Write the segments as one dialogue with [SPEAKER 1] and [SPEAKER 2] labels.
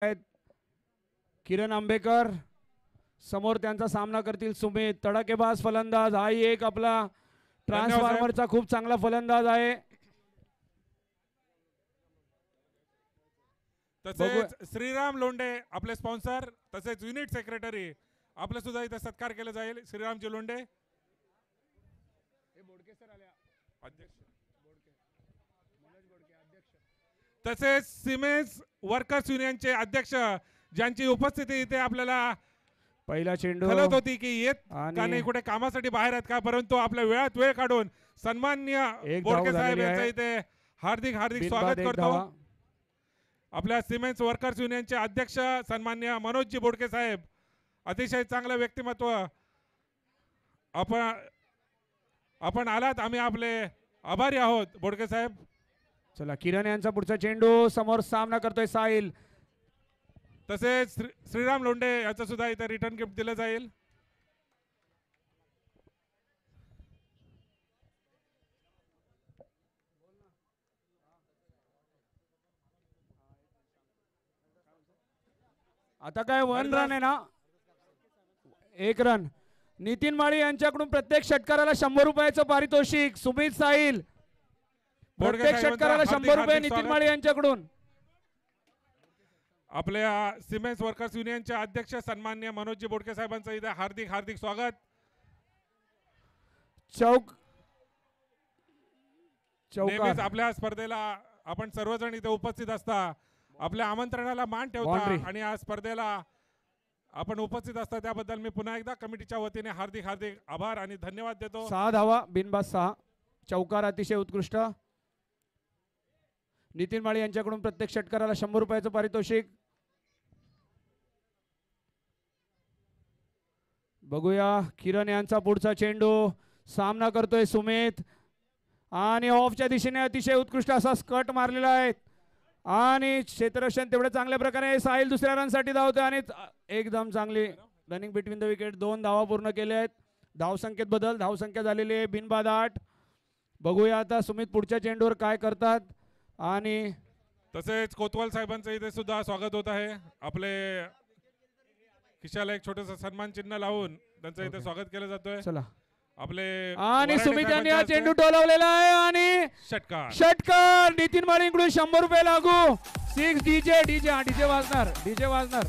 [SPEAKER 1] आहेत किरण आंबेकर, समोर त्यांचा सामना करतील सुमित. तडकेबाज फलंदाज, हाही एक आपला ट्रान्सफॉर्मरचा खूप चांगला फलंदाज आहे.
[SPEAKER 2] तसेच श्रीराम लोंढे आपले स्पॉन्सर, तसेच युनिट सेक्रेटरी आपले सुद्धा इथे सत्कार केला जाईल. श्रीरामजी लोंढे तसेच सिमेंस वर्कर्स युनियनचे अध्यक्ष ज्यांची उपस्थिती इथे आपल्याला
[SPEAKER 1] पहिला चेंडू
[SPEAKER 2] कळत होती की येत का नाही, कुठे कामासाठी बाहेर आहेत का, परंतु आपल्या वेळात वेळ काढून सन्माननीय बोडके साहेब यांचं इथे हार्दिक हार्दिक स्वागत करतो. आपल्या सिमेंस वर्कर्स युनियनचे अध्यक्ष सन्माननीय मनोजजी बोडके साहेब, अतिशय चांगलं व्यक्तिमत्व. आपण आलात, आम्ही आपले आभारी आहोत बोडके साहेब.
[SPEAKER 1] चला किरण यांचा पुढचा चेंडू, समोर सामना करतोय साहिल.
[SPEAKER 2] तसेच श्रीराम लोंढे याचं सुद्धा इथे रिटर्न गिफ्ट दिलं जाईल.
[SPEAKER 1] आता काय 1 रन आहे ना, 1 रन. नितीन माळी यांच्याकडून प्रत्येक षटकाराला 100 रुपयाचं पारितोषिक. सुमित साहिल, प्रत्येक षटकाराला 100 रुपये नितीन माळी यांच्याकडून.
[SPEAKER 2] आपल्या सिमेंस वर्कर्स युनियनचे अध्यक्ष सन्माननीय मनोजजी बोडके साहेबांचं इथे हार्दिक हार्दिक स्वागत. नेहमीच आपल्या स्पर्धेला आपण सर्वजण इथे उपस्थित असता, आपल्या आमंत्रणाला मान ठेवता आणि या स्पर्धेला आपण उपस्थित असता, त्याबद्दल मी पुन्हा एकदा कमिटीच्या वतीने हार्दिक हार्दिक आभार आणि धन्यवाद देतो.
[SPEAKER 1] 6 धावा, बिनबाद 6. चौकार अतिशय उत्कृष्ट. नितीन माळी यांच्याकडून प्रत्येक षटकाराला 100 रुपयाचं पारितोषिक. बघूया किरण यांचा पुढचा चेंडू, सामना करतोय सुमित आणि ऑफच्या दिशेने अतिशय उत्कृष्ट असा स्कट मारलेला आहे आणि क्षेत्ररक्षण तेवढे चांगल्या प्रकारे. साहिल दुसऱ्या रनसाठी धावतोय आणि एकदम चांगली रनिंग बिटवीन द विकेट. 2 धावा पूर्ण केल्या आहेत. धावसंख्येत बदल, धावसंख्या झालेली आहे बिनबाद 8. बघूया आता सुमित पुढच्या चेंडूवर काय करतात. आणि
[SPEAKER 2] तसेच कोतवाल साहेबांचं इथे सुद्धा स्वागत होत आहे. आपले खिशाला एक छोटस सन्मान चिन्ह लावून त्यांचं इथे स्वागत केलं जातोय.
[SPEAKER 1] चला
[SPEAKER 2] आपले
[SPEAKER 1] आणि सुमित यांनी हा चेंडू टोलवलेला आहे आणि षटकार. नितीन माळींकडून 100 रुपये लागू. 6 डीजे वाजणार.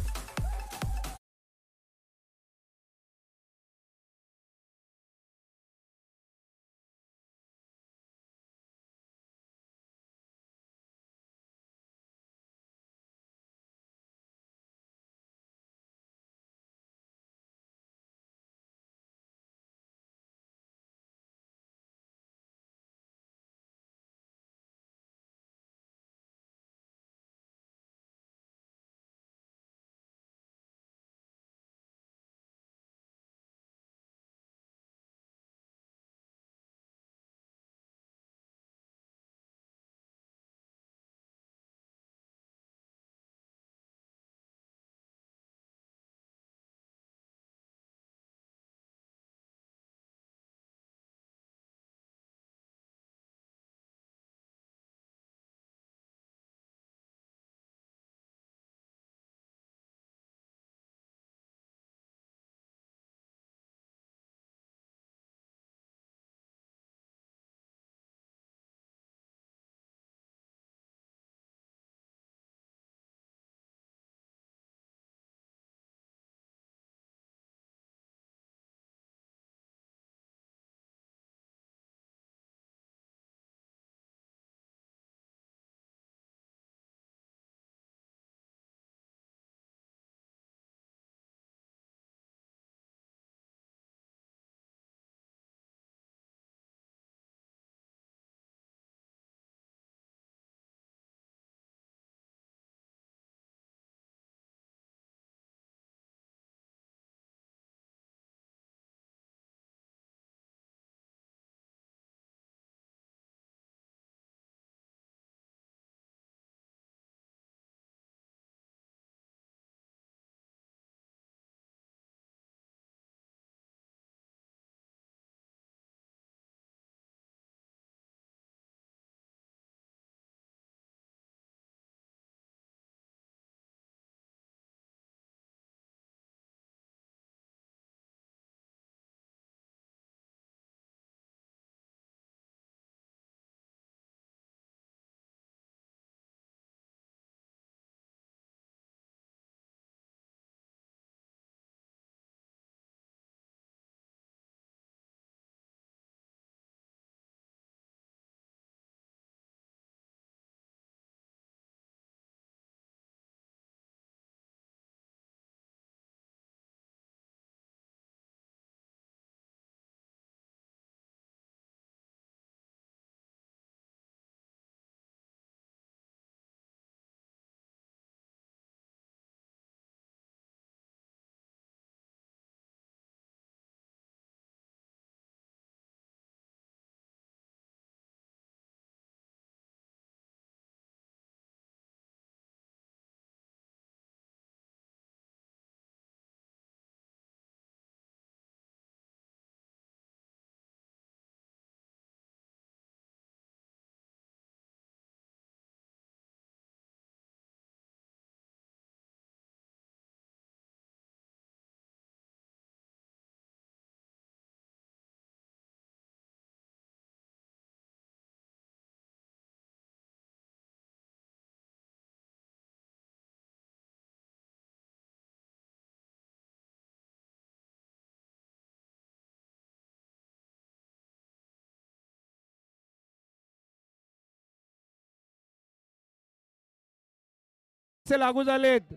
[SPEAKER 1] हातचे लागू झालेत.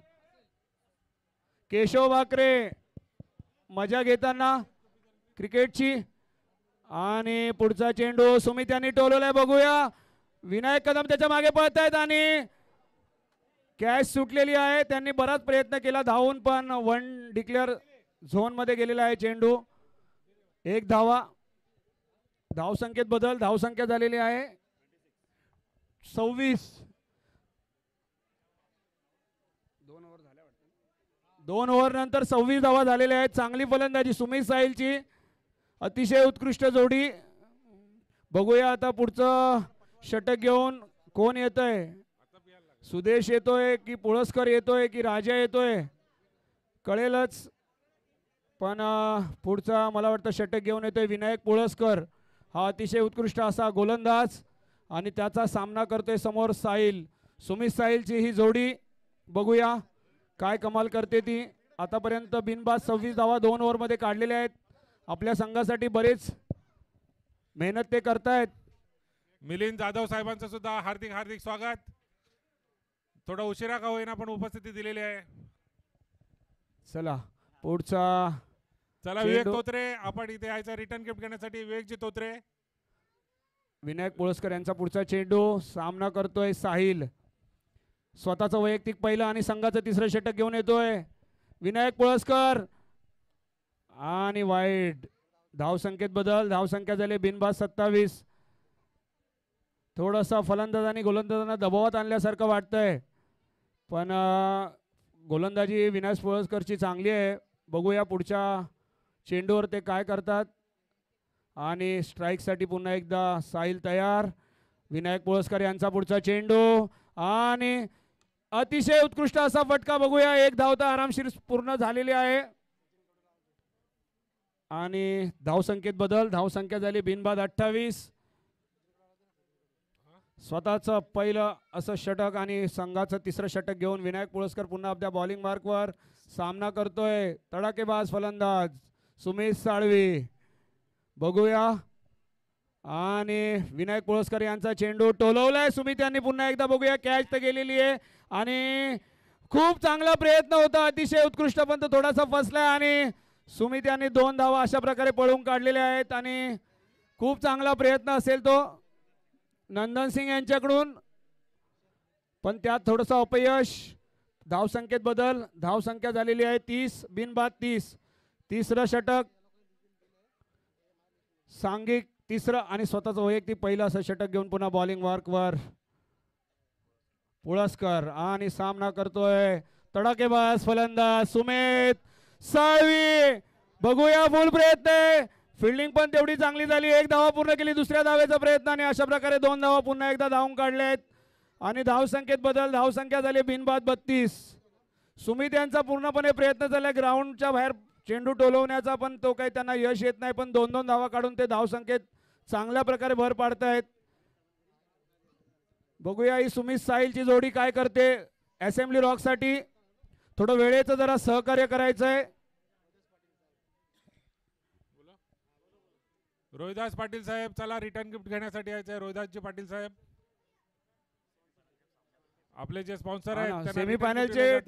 [SPEAKER 1] केशव भाकरे मजा घेताना क्रिकेटची. आणि पुढचा चेंडू सुमित यांनी टोलवलाय. बघूया विनायक कदम त्याच्या मागे पळतायत आणि कॅच सुटलेली आहे. त्यांनी बराच प्रयत्न केला धावून पण वन डिक्लेअर झोन मध्ये गेलेला आहे चेंडू. एक धावा. धावसंख्येत बदल. धावसंख्या झालेली आहे 26. 2 ओव्हर नंतर 26 धावा झालेल्या आहेत. चांगली फलंदाजी सुमित साहिलची. अतिशय उत्कृष्ट जोडी. बघूया आता पुढचं षटक घेऊन कोण येतोय. सुदेश येतोय की पुळस्कर येतोय की राजा येतोय कळेलच. पण पुढचा मला वाटतं षटक घेऊन येतोय विनायक पुळस्कर. हा अतिशय उत्कृष्ट असा गोलंदाज आणि त्याचा सामना करतोय समोर साहिल. सुमित साहिलची ही जोडी बघूया काय कमाल करते ती. आतापर्यंत बिनबाद 26 धावा 2 ओव्हरमध्ये काढलेल्या आहेत. आपल्या संघासाठी बरेच मेहनत ते करतायत.
[SPEAKER 2] मिलिंद जाधव साहेबांचं सुद्धा हार्दिक हार्दिक स्वागत. थोडा उशिरा का होईना पण उपस्थिती दिलेली आहे.
[SPEAKER 1] चला पुढचा.
[SPEAKER 2] चला विवेक तोत्रे आपण इथे यायचा रिटर्न गिफ्ट घेण्यासाठी. विवेकजी तोत्रे.
[SPEAKER 1] विनायक पुळस्कर यांचा पुढचा चेंडू. सामना करतोय साहिल. स्वतःचं वैयक्तिक पहिलं आणि संघाचं तिसरं षटक घेऊन येतोय विनायक पुळस्कर. आणि वाईड. धावसंख्येत बदल. धावसंख्या झाली बिनबाद 27. थोडासा फलंदाज आणि गोलंदाजांना दबावात आणल्यासारखं वाटतंय पण गोलंदाजी विनायक पुळस्करची चांगली आहे. बघूया पुढच्या चेंडूवर ते काय करतात. आणि स्ट्राईकसाठी पुन्हा एकदा साहिल तयार. विनायक पुळस्कर यांचा पुढचा चेंडू आणि अतिशय उत्कृष्ट असा फटका. बघूया एक धाव तर आरामशीर पूर्ण झालेली आहे. आणि धावसंख्येत बदल. धावसंख्या झाली बिनबाद 28. स्वतःचं पहिलं असं षटक आणि संघाचं तिसरं षटक घेऊन विनायक पुळस्कर पुन्हा आपल्या बॉलिंग मार्कवर. सामना करतोय तडाखेबाज फलंदाज सुमित साळवी. बघूया. आणि विनायक पुळस्कर यांचा चेंडू टोलवलाय सुमित यांनी पुन्हा एकदा. बघूया कॅच तर गेलेली आहे आणि खूप चांगला प्रयत्न होता. अतिशय उत्कृष्ट पण तो थोडासा फसलाय आणि सुमित यांनी 2 धावा अशा प्रकारे पळून काढलेल्या आहेत. आणि खूप चांगला प्रयत्न असेल तो नंदन सिंग यांच्याकडून पण त्यात थोडंसं अपयश. धावसंख्येत बदल. धावसंख्या झालेली आहे 30 बिनबाद 30. तिसरं षटक सांघिक तिसरं आणि स्वतःचं वैयक्तिक पहिलं असं षटक घेऊन पुन्हा बॉलिंग मार्कवर पुळस्कर. आणि सामना करतोय तडाखेबाज फलंदाज सुमित साळवी. बघूया फुल प्रयत्न. फिल्डिंग पण तेवढी चांगली झाली. 1 धावा पूर्ण केली. दुसऱ्या धावेचा प्रयत्न आणि अशा प्रकारे 2 धावा पुन्हा एकदा धावून काढलेत. आणि धावसंख्येत बदल. धावसंख्या झाली बिनबाद 32. सुमित यांचा पूर्णपणे प्रयत्न झाला ग्राउंडच्या बाहेर चेंडू टोलवण्याचा पण तो काही त्यांना यश येत नाही. पण 2-2 धावा काढून ते धावसंख्येत चांगल्या प्रकारे भर पाडतायत. बघूया ही सुमित साहिलची जोडी काय करते. असेंब्ली रॉकसाठी थोडं वेळेचं जरा सहकार्य करायचंय.
[SPEAKER 2] रोहिदास पाटील साहेब चला रिटर्न गिफ्ट घेण्यासाठी यायचंय. रोहिदासजी पाटील साहेब आपले जे स्पॉन्सर आहेत
[SPEAKER 1] सेमीफायनलचे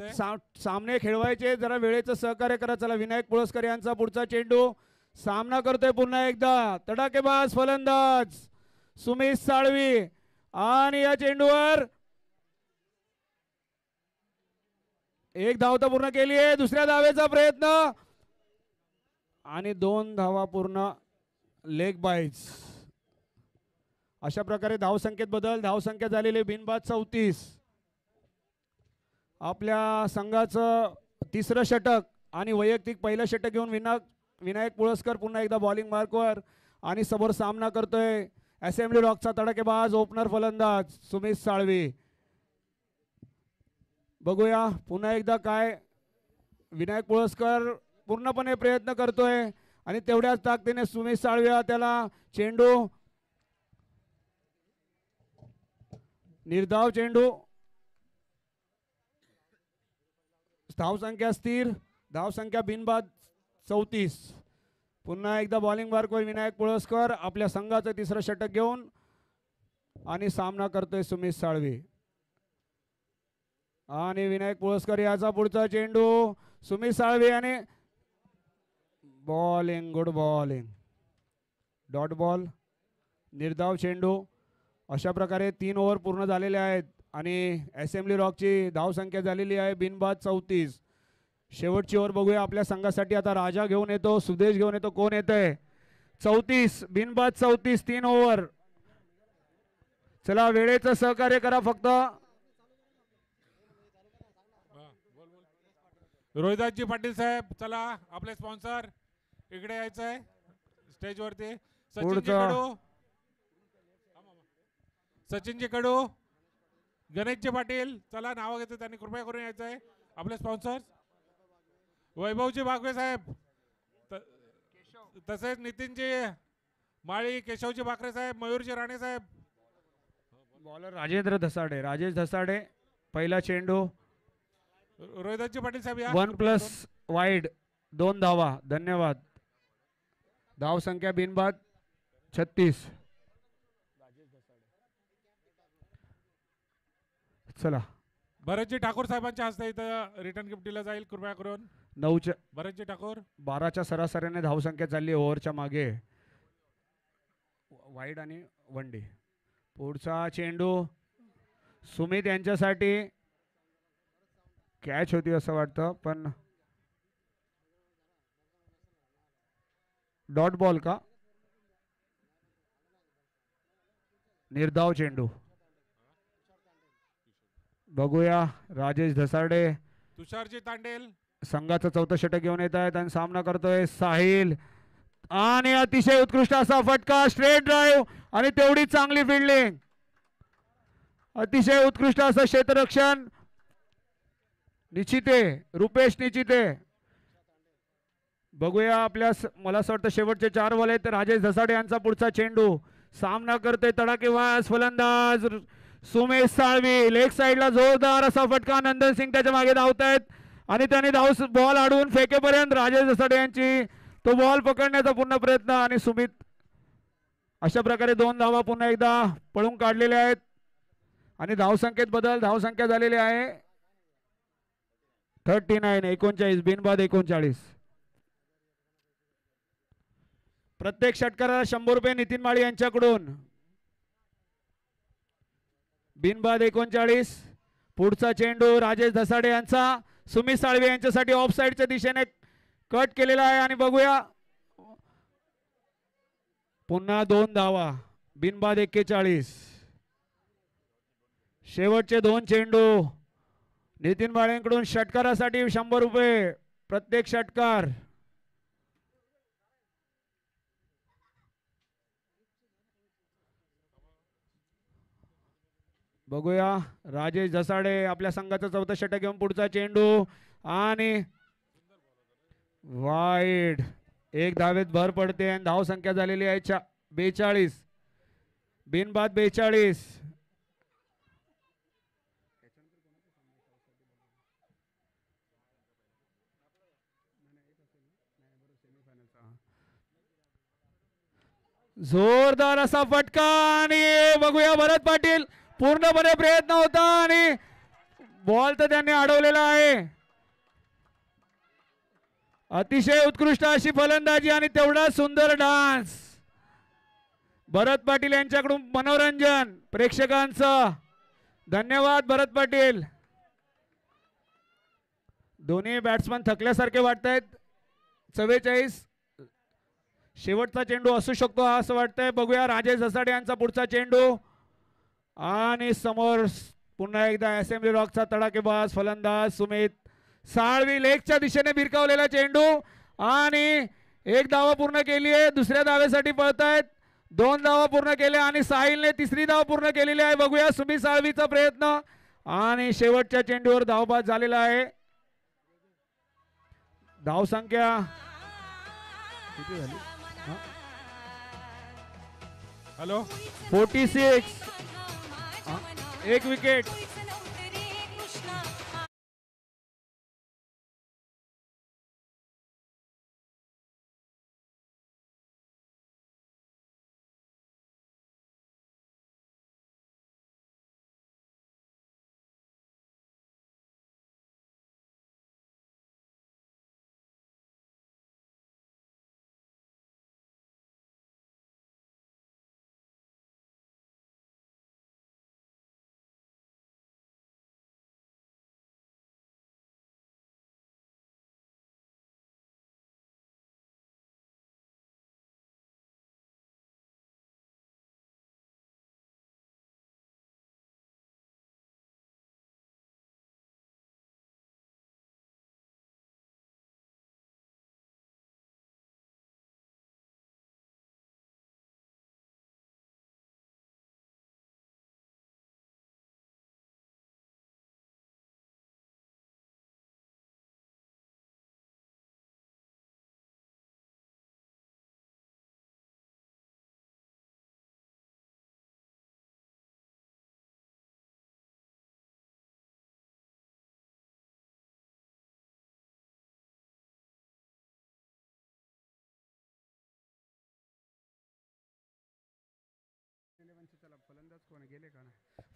[SPEAKER 1] सामने खेळवायचे. जरा वेळेचं सहकार्य करा. चला विनायक पुळस्कर यांचा पुढचा चेंडू. सामना करतोय पुन्हा एकदा तडाखेबाज फलंदाज सुमित साळवी. आणि या चेंडूवर 1 धाव तर पूर्ण केली आहे. दुसऱ्या धावेचा प्रयत्न आणि 2 धावा पूर्ण. लेग बाईज. अशा प्रकारे धावसंख्येत बदल. धावसंख्या झालेली बिनबाद 34. आपल्या संघाचं तिसरं षटक आणि वैयक्तिक पहिलं षटक घेऊन विनायक पुळस्कर पुन्हा एकदा बॉलिंग मार्कवर. आणि समोर सामना करतोय असेंब्ली रॉकचा तडाखेबाज ओपनर फलंदाज सुमित साळवी. बघूया पुन्हा एकदा काय विनायक पुळस्कर पूर्णपणे प्रयत्न करतोय आणि तेवढ्याच ताकदीने सुमित साळवी त्याला चेंडू. निर्धाव चेंडू. धावसंख्या स्थिर. धावसंख्या बिनबाद 34. पुन्हा एकदा बॉलिंग मार्कवर विनायक पुळस्कर आपल्या संघाचं तिसरं षटक घेऊन आणि सामना करतोय सुमित साळवी. आणि विनायक पुळस्कर याचा पुढचा चेंडू सुमित साळवे आणि bowling, good bowling, dot ball, निर्धाव चेंडू. अशा प्रकारे 3 ओव्हर पूर्ण झालेले आहेत आणि असेंब्ली रॉकची धावसंख्या झालेली आहे बिनबाद 34. शेवटची ओव्हर बघूया आपल्या संघासाठी. आता राजा घेऊन येतो, सुदेश घेऊन येतो, कोण येत आहे? 34 बिनबाद 34, 3 ओव्हर. चला वेळेचं सहकार्य करा फक्त.
[SPEAKER 2] रोहिदासजी पाटील साहेब, चला आपले स्पॉन्सर इकडे यायचं आहे स्टेजवरती. सचिनजी कडू, सचिनजी कडू, गणेशजी पाटील, चला नाव घेतो त्यांनी कृपया करून यायचं आहे. आपले स्पॉन्सर वैभवजी बागवे साहेब, तसेच नितीनजी माळी, केशवजी बाकरे साहेब, मयूरजी राणे साहेब.
[SPEAKER 1] बॉलर राजेंद्र धसाडे, राजेश धसाडे, पहिला चेंडू.
[SPEAKER 2] रोहिदासजी पाटील साहेब या.
[SPEAKER 1] 1+ वाईड, 2 धावा. धन्यवाद. धाव संख्या बिनबाद 36. चला
[SPEAKER 2] भरतजी ठाकूर साहेबांच्या हस्ते इथं रिटर्न गिफ्ट दिलं जाईल कृपया करून.
[SPEAKER 1] 9च्या
[SPEAKER 2] भरतजी ठाकूर.
[SPEAKER 1] 12च्या सरासरीने धावसंख्या चालली ओव्हरच्या मागे. वाईड आणि 1 डे. पुढचा चेंडू सुमित यांच्यासाठी कॅच होती असं वाटतं, पण डॉट बॉल का? निर्धाव चेंडू. बघूया. राजेश धसाडे,
[SPEAKER 2] तुषारजी तांडेल
[SPEAKER 1] संघाचं 4थं षटक घेऊन येत आहेत आणि सामना करतोय साहिल. आणि अतिशय उत्कृष्ट असा फटका, स्ट्रेट ड्राईव्ह आणि तेवढी चांगली फिल्डिंग. अतिशय उत्कृष्ट असं क्षेत्ररक्षण. निचिते, रुपेश निचिते. बघूया आपल्या मला असं वाटतं शेवटचे 4 बॉल आहेत. राजेश धसाडे यांचा पुढचा चेंडू. सामना करतोय तडाखेबाज फलंदाज सुमेश साळवी. लेग साईडला जोरदार असा फटका. नंदन सिंग त्याच्या मागे धावतायत आणि त्याने बॉल अडवून फेकेपर्यंत राजेश धसाडे यांची तो बॉल पकडण्याचा पुन्हा प्रयत्न आणि सुमित. अशा प्रकारे 2 धावा पुन्हा एकदा पळून काढलेल्या आहेत आणि धावसंख्येत बदल. धावसंख्या झालेली आहे 39, 39 बिनबाद 39. प्रत्येक षटकाराला 100 रुपये नितीन माळी यांच्याकडून. बिनबाद 39. पुढचा चेंडू राजेश धसाडे यांचा सुमित साळवे यांच्यासाठी ऑफ साइडच्या दिशेने कट केलेला आहे आणि बघूया पुन्हा 2 धावा बिनबाद 41. शेवटचे 2 चेंडू नितीन माळेंकडून षटकारासाठी 100 रुपये प्रत्येक षटकार. बघूया. राजेश धसाडे आपल्या संघाचं 4थं षटक घेऊन पुढचा चेंडू आणि वाईड. 1 धावेत भर पडते आणि धाव संख्या झालेली आहे 42 बिनबाद 42. जोरदार असा फटका आणि बघूया भरत पाटील पूर्णपणे प्रयत्न होता आणि बॉल तर त्यांनी अडवलेला आहे. अतिशय उत्कृष्ट अशी फलंदाजी आणि तेवढा सुंदर डान्स. भरत पाटील यांच्याकडून मनोरंजन प्रेक्षकांचं. धन्यवाद भरत पाटील. दोन्ही बॅट्समन थकल्यासारखे वाटतायत. 44 शेवटचा चेंडू असू शकतो असं वाटतंय. बघूया राजेश धसाडे यांचा पुढचा चेंडू आणि समोर पुन्हा एकदा असेंब्ली रॉकचा तडाखेबाज फलंदाज सुमित साळवी. लेगच्या दिशेने भिरकावलेला चेंडू आणि 1 धावा पूर्ण केली आहे. दुसऱ्या धावेसाठी पळतायत. 2 धावा पूर्ण केल्या आणि साहिलने 3री धाव पूर्ण केलेली आहे. बघूया सुमित साळवीचा प्रयत्न आणि शेवटच्या चेंडूवर धावबाद झालेला आहे. धावसंख्या किती झाली?
[SPEAKER 2] हॅलो
[SPEAKER 1] 46. 1 विकेट.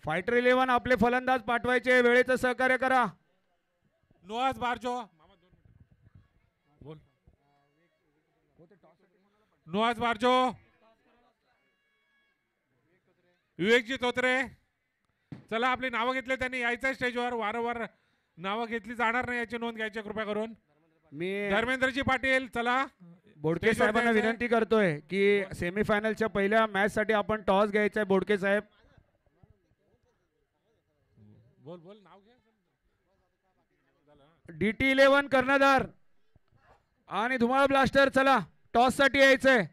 [SPEAKER 1] फायटर 11 आपले फलंदाज पाठवायचे, वेळेचं सहकार्य करा.
[SPEAKER 2] नोआज बारजो बोल. नोआज बारजो, विवेकजी तोत्रे, चला आपली नावं घेतले त्यांनी यायचं स्टेजवर. वारंवार नावं घेतली जाणार नाही याची नोंद घ्यायची कृपया करून.
[SPEAKER 1] मी
[SPEAKER 2] धर्मेंद्रजी पाटील चला.
[SPEAKER 1] बोडके साहेबांना विनंती करतोय की सेमीफायनलच्या पहिल्या मॅच साठी आपण टॉस घ्यायचा आहे. बोडके साहेब
[SPEAKER 2] बोल बोल नाव घे.
[SPEAKER 1] DT 11 कर्णधार आणि धुमाळ ब्लास्टर, चला टॉस साठी यायचंय.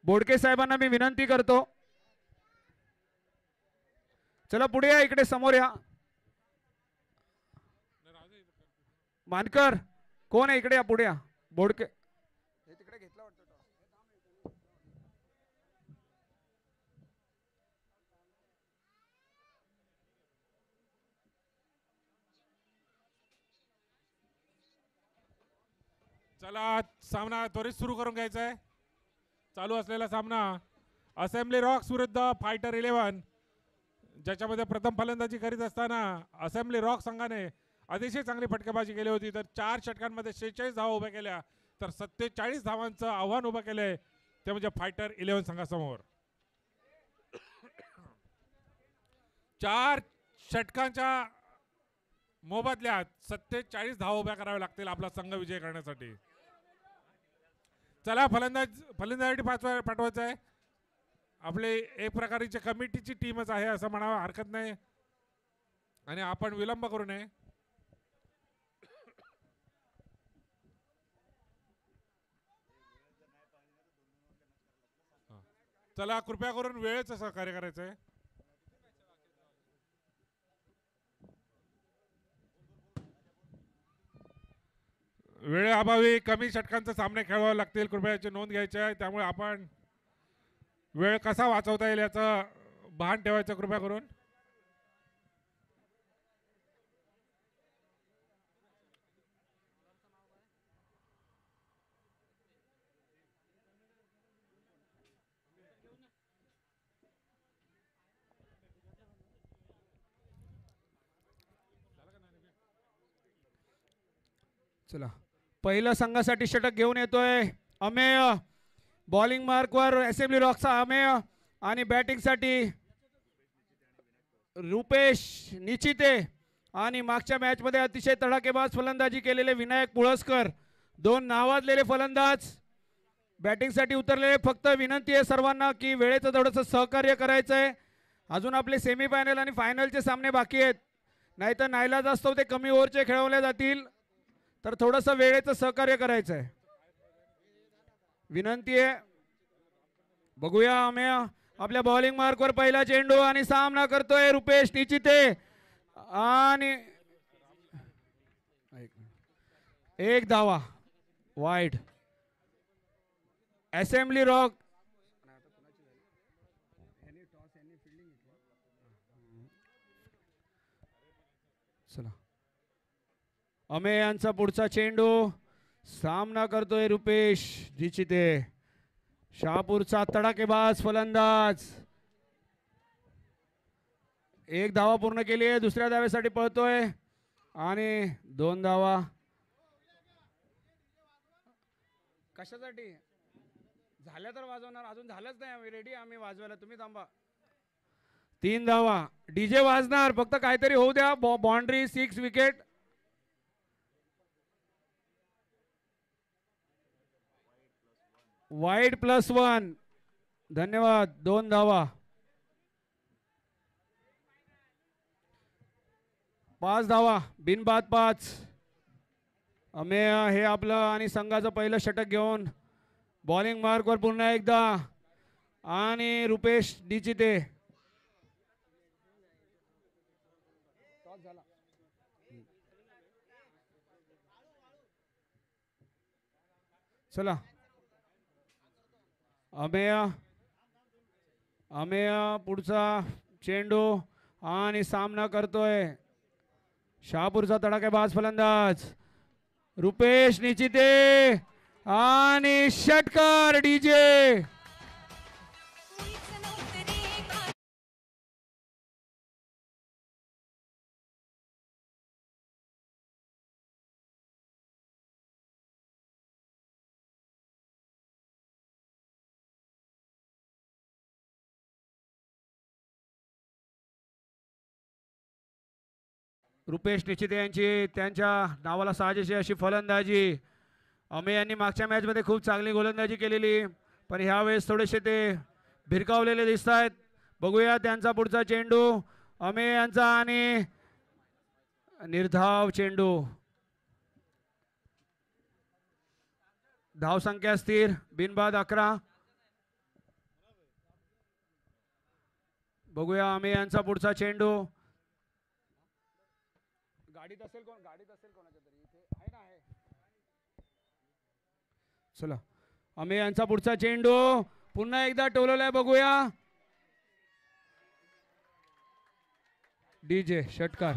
[SPEAKER 1] बोडके साहेबांना मी विनंती करतो, चला पुढे या, इकडे समोर या. मानकर कोण आहे, इकडे या, पुढे या. बोडके
[SPEAKER 2] चला सामना त्वरित सुरू करून घ्यायचा आहे. चालू असलेला सामना असेंब्ली रॉक्स विरुद्ध फायटर 11, ज्याच्यामध्ये प्रथम फलंदाजी करीत असताना असेंब्ली रॉक संघाने अतिशय चांगली फटकेबाजी केली होती. तर 4 षटकांमध्ये 46 धावा उभ्या केल्या, तर 47 धावांचं आव्हान उभं केलंय ते म्हणजे फायटर 11 संघासमोर. 4 षटकांच्या मोबदल्यात 47 धावा उभ्या कराव्या लागतील आपला संघ विजय करण्यासाठी. चला फलंदाजी पाठवायचं आहे. आपले एक प्रकारची कमिटीची टीमच आहे असं म्हणावं हरकत नाही आणि आपण विलंब करू नये. चला कृपया करून वेळेचं सहकार्य करायचं आहे. वेळेअभावी कमी षटकांचे सामने खेळवावे लागतील, कृपया याची नोंद घ्यायची आहे. त्यामुळे आपण वेळ कसा वाचवता येईल याचं भान ठेवायचं कृपया करून.
[SPEAKER 1] चला पहिल्या संघासाठी षटक घेऊन येतोय अमेय. बॉलिंग मार्कवर असेंब्ली रॉकचा अमेय आणि बॅटिंग साठी रुपेश निचिते आणि मागच्या मॅच मध्ये अतिशय तडाखेबाज फलंदाजी केलेले विनायक पुळसकर, 2 नावाजलेले फलंदाज बॅटिंग साठी उतरलेले. फक्त विनंती आहे सर्वांना की वेळेचं थोडंसं सहकार्य करायचं आहे. अजून आपले सेमीफायनल आणि फायनलचे सामने बाकी आहेत, नाहीतर नाईलाज असतो ते कमी ओव्हरचे खेळवले जातील. तर थोडंसं वेळेचं सहकार्य करायचं आहे, विनंती आहे. बघूया अमेय आपल्या बॉलिंग मार्कवर पहिला चेंडू आणि सामना करतोय रुपेश निचिते आणि 1 धावा वाईड. असेंब्ली रॉक चला अमेय यांचा पुढचा चेंडू, सामना करतोय रुपेश निचिते, शहापूरचा तडाखेबाज फलंदाज. 1 धावा पूर्ण केली आहे, दुसऱ्या धावेसाठी पळतोय आणि 2 धावा. कशासाठी झाल्या तर वाजवणार, अजून झालंच नाही, आम्ही रेडी आम्ही वाजवायला, तुम्ही थांबा. 3 धावा, डीजे वाजणार, फक्त काहीतरी होऊ द्या. Boundary 6 wicket. वाईड +1, धन्यवाद. 2 धावा. 5 धावा, बिनबाद 5. अमेय हे आपलं आणि संघाचं पहिलं षटक घेऊन बॉलिंग मार्कवर पुन्हा एकदा आणि रुपेश निचिते. चला अमेय पुढचा चेंडू आणि सामना करतोय शहापूरचा तडाखेबाज फलंदाज रुपेश निचिते आणि षटकार डीजे. रुपेश निश्चिते यांची त्यांच्या नावाला साजेशी अशी फलंदाजी. अमे यांनी मागच्या मॅचमध्ये खूप चांगली गोलंदाजी केलेली, पण ह्या वेळेस थोडेसे ते भिरकावलेले दिसत आहेत. बघूया त्यांचा पुढचा चेंडू अमे यांचा आणि निर्धाव चेंडू. धावसंख्या स्थिर, बिनबाद 11. बघूया अमे यांचा पुढचा चेंडू. गाडीत असेल कोणाच्या तरी इथे आहे ना आहे. चला अमे यांचा पुढचा चेंडू पुन्हा एकदा टोलवलाय. बघूया डीजे षटकार.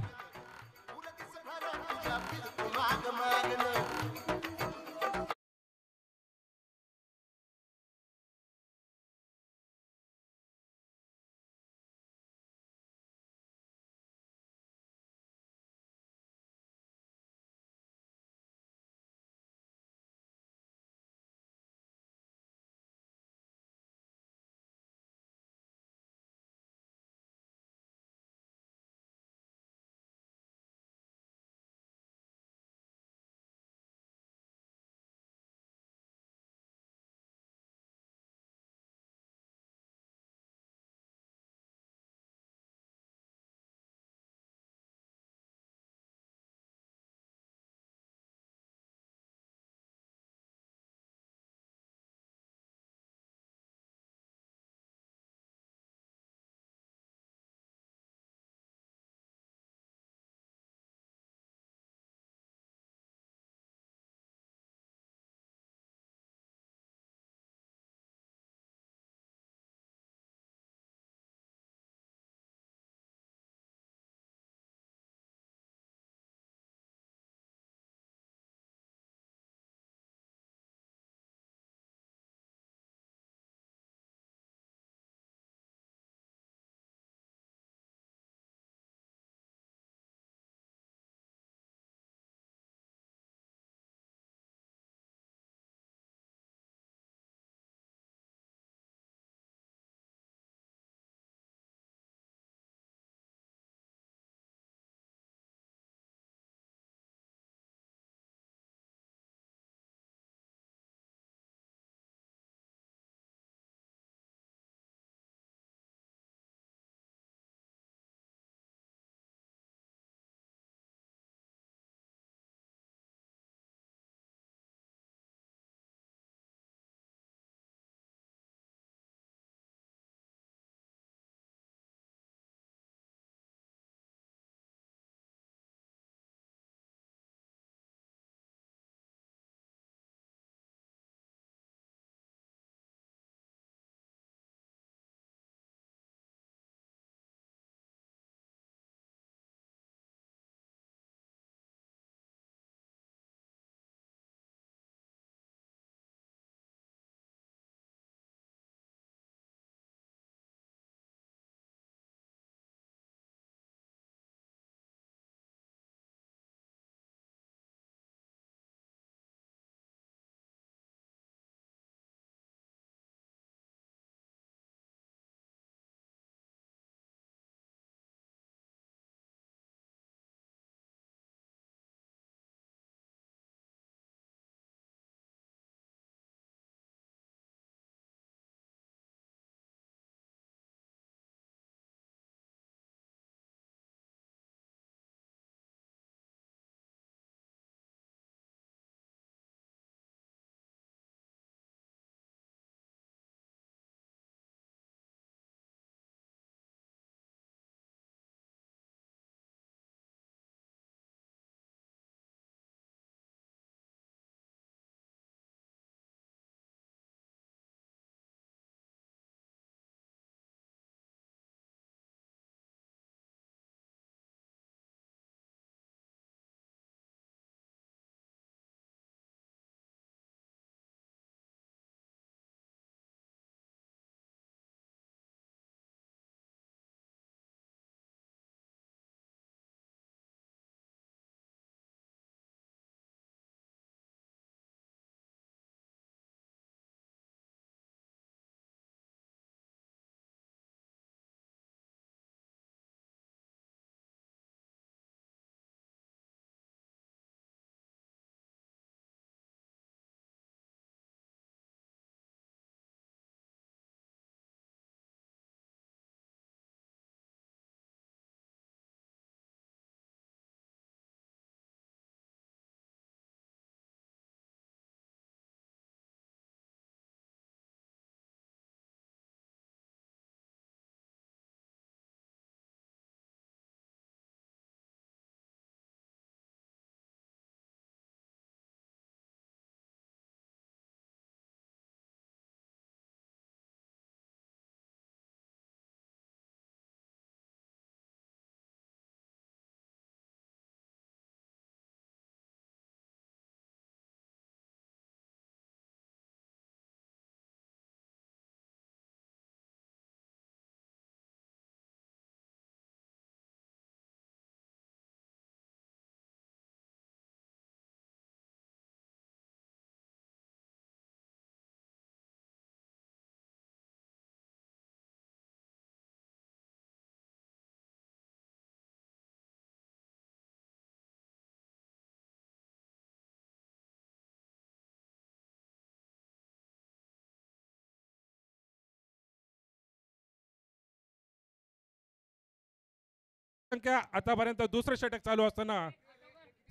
[SPEAKER 2] संख्या आतापर्यंत दुसरं षटक चालू असताना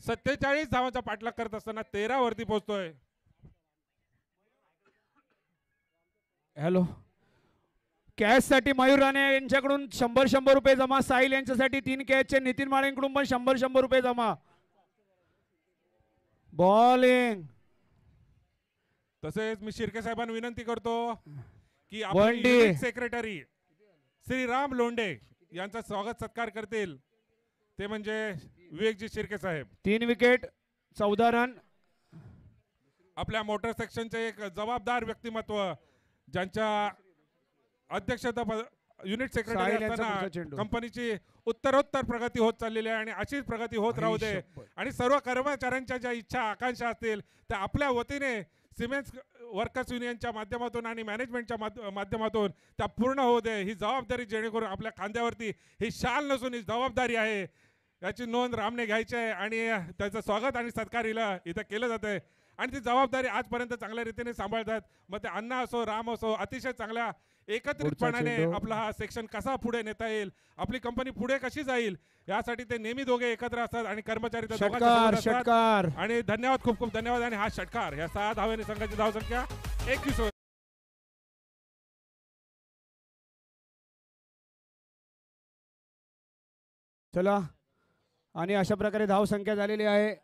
[SPEAKER 2] 47 धावांचा पाठलाग करत असताना 13 वरती पोहोचतोय.
[SPEAKER 1] हॅलो, कॅच साठी मयूर राणे यांच्याकडून 100 रुपये जमा. साहिल यांच्यासाठी 3 कॅचचे. नितीन माळेंकडून पण 100 रुपये जमा. बॉलिंग.
[SPEAKER 2] तसेच मी शिर्के साहेबांना विनंती करतो की
[SPEAKER 1] वनडे
[SPEAKER 2] आपले सेक्रेटरी श्रीराम लोंढे यांचा स्वागत सत्कार करतील, ते म्हणजे विवेकजी शिर्के साहेब.
[SPEAKER 1] 3 विकेट 14 रन.
[SPEAKER 2] आपल्या मोटर सेक्शनचे एक जबाबदार व्यक्तिमत्व, ज्यांच्या अध्यक्षता युनिट सेक्रेटरी असताना कंपनीची उत्तरोत्तर प्रगती होत चाललेली आहे आणि अशीच प्रगती होत राहू दे. आणि सर्व कर्मचाऱ्यांच्या ज्या इच्छा आकांक्षा असतील त्या आपल्या वतीने सिमेंट्स वर्कर्स युनियनच्या माध्यमातून आणि मॅनेजमेंटच्या माध्यमातून त्या पूर्ण होऊ दे. ही जबाबदारी जेणेकरून आपल्या खांद्यावरती ही शाल नसून ही जबाबदारी आहे, याची नोंद रामने घ्यायची आहे आणि त्याचं स्वागत आणि सत्कार इथं केलं जातंय. आणि ती जबाबदारी आजपर्यंत चांगल्या रीतीने सांभाळतात. मग ते अण्णा असो, राम असो, अतिशय चांगल्या एकत्रितपणाने आपला हा सेक्शन कसा पुढे नेता येईल, आपली कंपनी पुढे कशी जाईल, यासाठी ते नेहमी दोघे एकत्र असतात आणि कर्मचारी
[SPEAKER 1] षटकार.
[SPEAKER 2] आणि धन्यवाद, खूप खूप धन्यवाद. आणि हा षटकार, या 6 धावांनी संघाची धावसंख्या 21.
[SPEAKER 1] चला, आणि अशा प्रकारे धावसंख्या झालेली आहे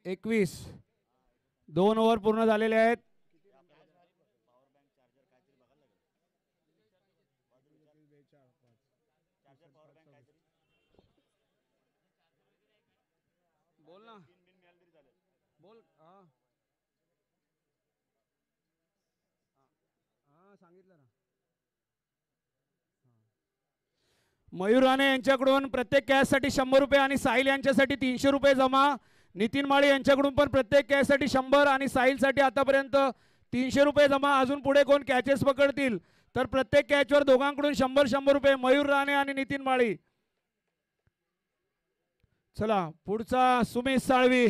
[SPEAKER 1] 21. 2 ओव्हर पूर्ण झालेले आहेत. बोल ना, बोल. सांगितलं ना. मयूर राणे यांच्याकडून प्रत्येक कॅच साठी 100 रुपये आणि साहिल यांच्यासाठी 300 रुपये जमा. नितीन माळी यांच्याकडून पण प्रत्येक कॅच साठी 100 आणि साहिल साठी आतापर्यंत 300 रुपये जमा. अजून पुढे कोण कॅचेस पकडतील तर प्रत्येक कॅचवर दोघांकडून 100 रुपये. मयूर राणे आणि नितीन माळी. चला, पुढचा सुमित साळवी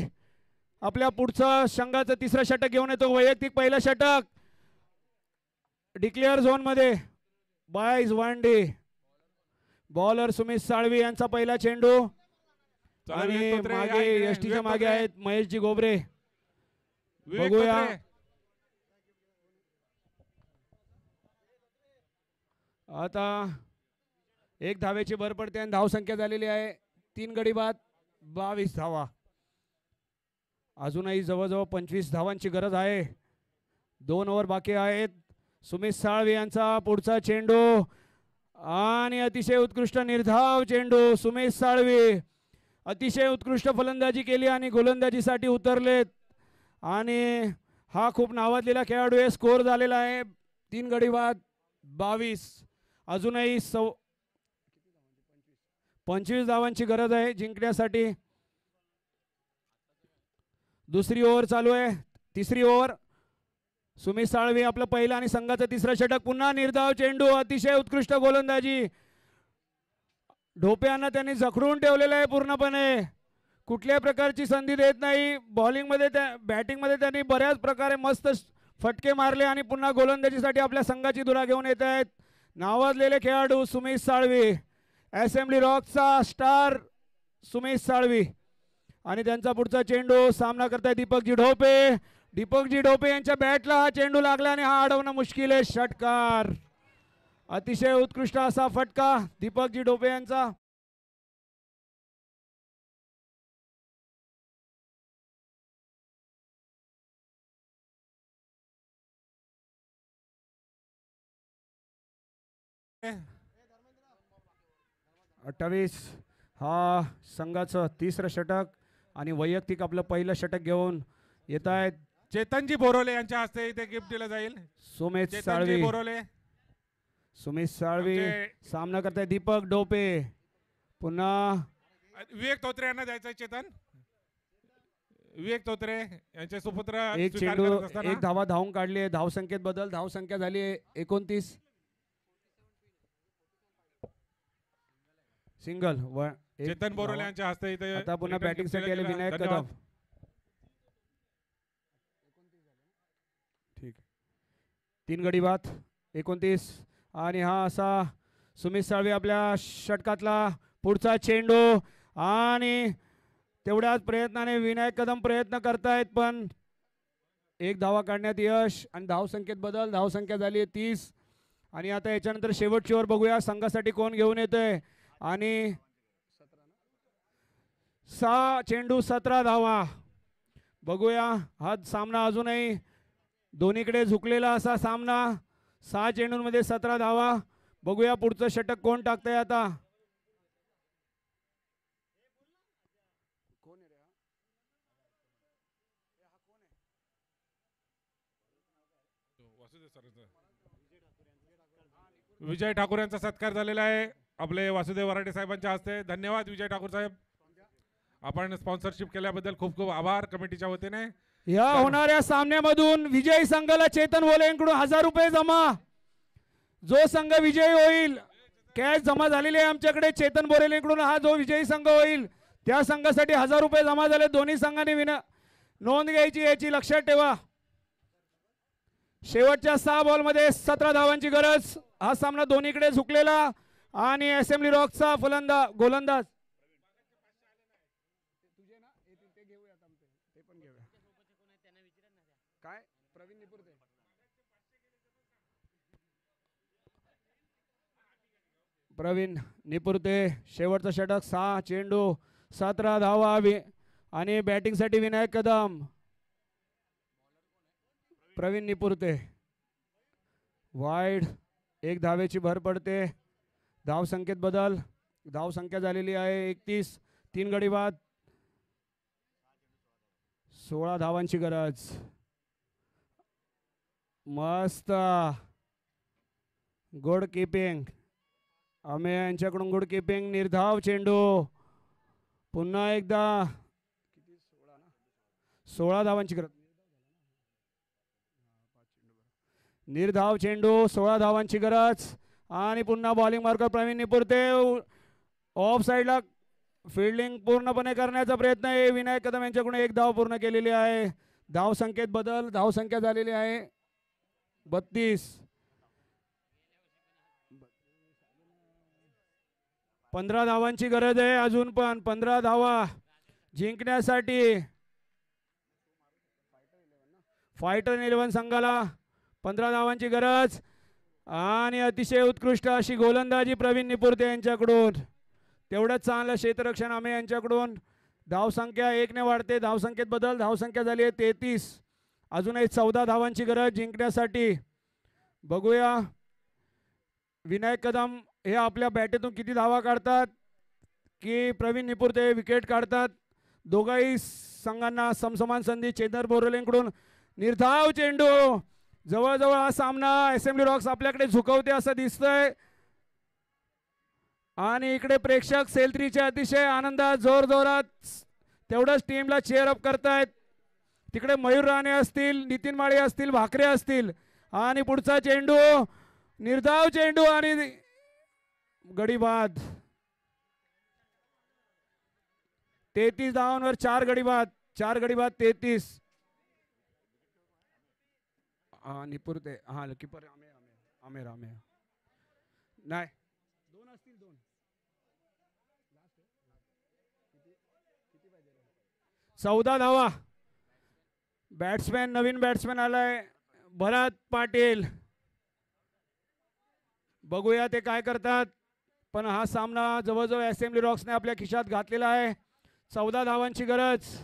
[SPEAKER 1] आपल्या पुढचं संघाचं तिसरं षटक घेऊन येतो. वैयक्तिक पहिलं षटक डिक्लेअर झोन मध्ये. 22 one day. Bowler Sumit Salvi यांचा पहिला चेंडू आणि मागे एसटीच्या मागे आहेत महेशजी गोबरे. बघूया आता 1 धावेची भर पडते आणि धावसंख्या झालेली आहे 3 गडी बाद 22 धावा. अजूनही जवळजवळ 25 धावांची गरज आहे. 2 ओव्हर बाकी आहेत. सुमित साळवी यांचा पुढचा चेंडू आणि अतिशय उत्कृष्ट निर्धाव चेंडू. सुमित साळवी अतिशय उत्कृष्ट फलंदाजी केली आणि गोलंदाजीसाठी उतरलेत आणि हा खूप नावाजलेला खेळाडू आहे. स्कोर झालेला आहे 3 गडी बाद 22. अजूनही 25 धावांची गरज आहे जिंकण्यासाठी. दुसरी ओव्हर चालू आहे. तिसरी ओव्हर. सुमित साळवी आपलं पहिलं आणि संघाचं तिसरं षटक. पुन्हा निर्धाव चेंडू. अतिशय उत्कृष्ट गोलंदाजी. ढोप्यांना त्यांनी जखडून ठेवलेलं आहे पूर्णपणे. कुठल्याही प्रकारची संधी देत नाही. बॉलिंग मध्ये बॅटिंग मध्ये त्यांनी बऱ्याच प्रकारे मस्त फटके मारले आणि पुन्हा गोलंदाजीसाठी आपल्या संघाची धुरा घेऊन येत आहेत नावाजलेले खेळाडू सुमित साळवी. असेंब्ली रॉकचा स्टार सुमित साळवी आणि त्यांचा पुढचा चेंडू. सामना करताय दीपकजी ढोपे. दीपकजी ढोपे यांच्या बॅटला हा चेंडू लागला आणि हा अडवणं मुश्किल आहे. षटकार. अतिशय उत्कृष्ट असा फटका दीपकजी ढोपे यांचा. अठ्ठावीस. हा संघाचं तिसरं षटक आणि वैयक्तिक आपलं पहिलं षटक घेऊन येत आहेत
[SPEAKER 2] चेतनजी बोरोले यांच्या हस्ते इथे गिफ्ट दिलं जाईल.
[SPEAKER 1] सुमित साळवी.
[SPEAKER 2] बोरोले.
[SPEAKER 1] सुमित साळवी सामना करताय दीपक ढोपे. पुन्हा
[SPEAKER 2] विवेक तोत्रे यांना द्यायचं. चेतन विवेक तोत्रे यांचे सुपुत्र.
[SPEAKER 1] एक चेंडू 1 धावा धावून काढली आहे. धावसंख्येत बदल. धावसंख्या झाली आहे 29. सिंगल.
[SPEAKER 2] चेतन बोरोले यांच्या हस्ते इथे
[SPEAKER 1] आता पुन्हा बॅटिंग साठी आले विनायक कदम. ठीक. 3 गडी बाद 29 आणि हा असा सुमित साळवी आपल्या षटकातला पुढचा चेंडू आणि तेवढ्याच प्रयत्नाने विनायक कदम प्रयत्न करतायत पण एक धावा काढण्यात यश आणि धावसंख्येत बदल. धावसंख्या झाली आहे 30 आणि आता याच्यानंतर शेवटची ओव्हर बघूया संघासाठी कोण घेऊन येतोय. आणि 6 चेंडू 17 धावा. बघूया हा सामना अजूनही दोन्हीकडे झुकलेला असा सामना. 6 चेंडूंमध्ये 17 धावा. बघूया पुढचं षटक कोण टाकतंय आता.
[SPEAKER 2] विजय ठाकूर यांचा सत्कार झालेला आहे आपले वासुदेव वराडे साहेबांच्या हस्ते. धन्यवाद विजय ठाकूर साहेब, आपण स्पॉन्सरशिप केल्याबद्दल खूप खूप आभार कमिटीच्या वतीने.
[SPEAKER 1] या होणाऱ्या सामन्यामधून विजयी संघाला चेतन बोले यांकडून 1000 रुपये जमा. जो संघ विजयी होईल कॅश जमा झालेली आहे आमच्याकडे. चेतन बोरेलेंकडून हा जो विजयी संघ होईल त्या संघासाठी 1000 रुपये जमा झाले. दोन्ही संघांनी नोंद घ्यायची याची लक्षात ठेवा. शेवटच्या 6 बॉलमध्ये 17 धावांची गरज. हा सामना दोन्हीकडे झुकलेला आणि असेंब्ली रॉकचा गोलंदाज काय प्रवीण निपुरते. शेवटचा षटक 6 चेंडू 17 धावा आणि बॅटिंगसाठी विनायक कदम. प्रवीण निपुरते वाईड. 1 धावेची भर पडते. धावसंख्येत बदल. धावसंख्या झालेली आहे 31. 3 गडी बाद. 16 धावांची गरज. मस्त गुड कीपिंग. आम्ही यांच्याकडून गुड कीपिंग. निर्धाव चेंडू. पुन्हा एकदा 16 धावांची गरज. निर्धाव चेंडू 16 धावांची गरज आणि पुन्हा बॉलिंग मार्कर प्रवीण निपुरते. ऑफ साईडला फिल्डिंग पूर्णपणे करण्याचा प्रयत्न आहे. विनायक कदम यांच्याकडून 1 धाव पूर्ण केलेली आहे. धावसंख्येत बदल. धावसंख्या झालेली आहे 32. 15 धावांची गरज आहे अजून पण. 15 धावा जिंकण्यासाठी फायटर 11 संघाला 15 धावांची गरज आणि अतिशय उत्कृष्ट अशी गोलंदाजी प्रवीण निपुरते यांच्याकडून. तेवढंच चांगलं क्षेत्ररक्षण आम्ही यांच्याकडून. धावसंख्या 1 ने वाढते. धावसंख्येत बदल. धावसंख्या झाली आहे 33. अजूनही 14 धावांची गरज जिंकण्यासाठी. बघूया विनायक कदम हे आपल्या बॅटेतून किती धावा काढतात की प्रवीण निपुरते विकेट काढतात. दोघाही संघांना समसमान संधी. चेतन बोरेलेंकडून निर्धाव चेंडू. जवळजवळ हा सामना असेंब्ली रॉक्स आपल्याकडे झुकवते असं दिसतंय आणि इकडे प्रेक्षक सेल3चे अतिशय आनंदात जोरजोरात तेवढंच टीमला चेअर अप करतायत. तिकडे मयूर राणे असतील, नितीन माळी असतील, भाकरे असतील आणि पुढचा चेंडू निर्धाव चेंडू आणि गडी बाद. 33 धावांवर 4 गडी बाद. 4 गडी बाद 33. निपुरते हा कीपर आमेर नाही 2 असतील 2. 14 धावा. बॅट्समॅन नवीन बॅट्समॅन आलाय भरत पाटील. बघूया ते काय करतात. पण हा सामना जवळजवळ असेंब्ली रॉक्सने आपल्या खिशात घातलेला आहे. 14 धावांची गरज.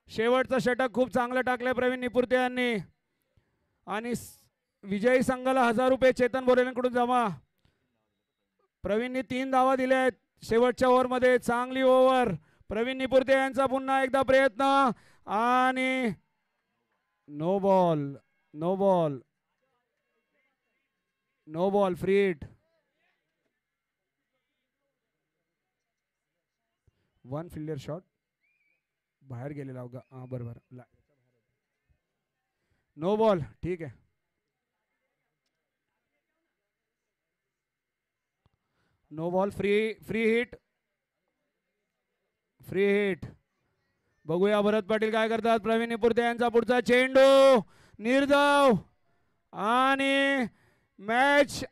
[SPEAKER 1] शेवटचं षटक खूप चांगलं टाकलंय प्रवीण निपुरते यांनी आणि विजयी संघाला 1000 रुपये चेतन बोरेलेंकडून जमा. प्रवीणने 3 धावा दिल्या आहेत शेवटच्या ओव्हरमध्ये. चांगली ओव्हर. प्रवीण निपुरते यांचा पुन्हा एकदा प्रयत्न आणि no ball. No ball. No ball. Free hit. 1 fielder shot बाहेर गेलेला होगा. हां बरोबर. No ball. ठीक आहे. No ball. Free hit. Free hit. बघूया भरत पाटील काय करतात. प्रवीण निपुरते यांचा पुढचा चेंडू निर्धाव आणि मॅच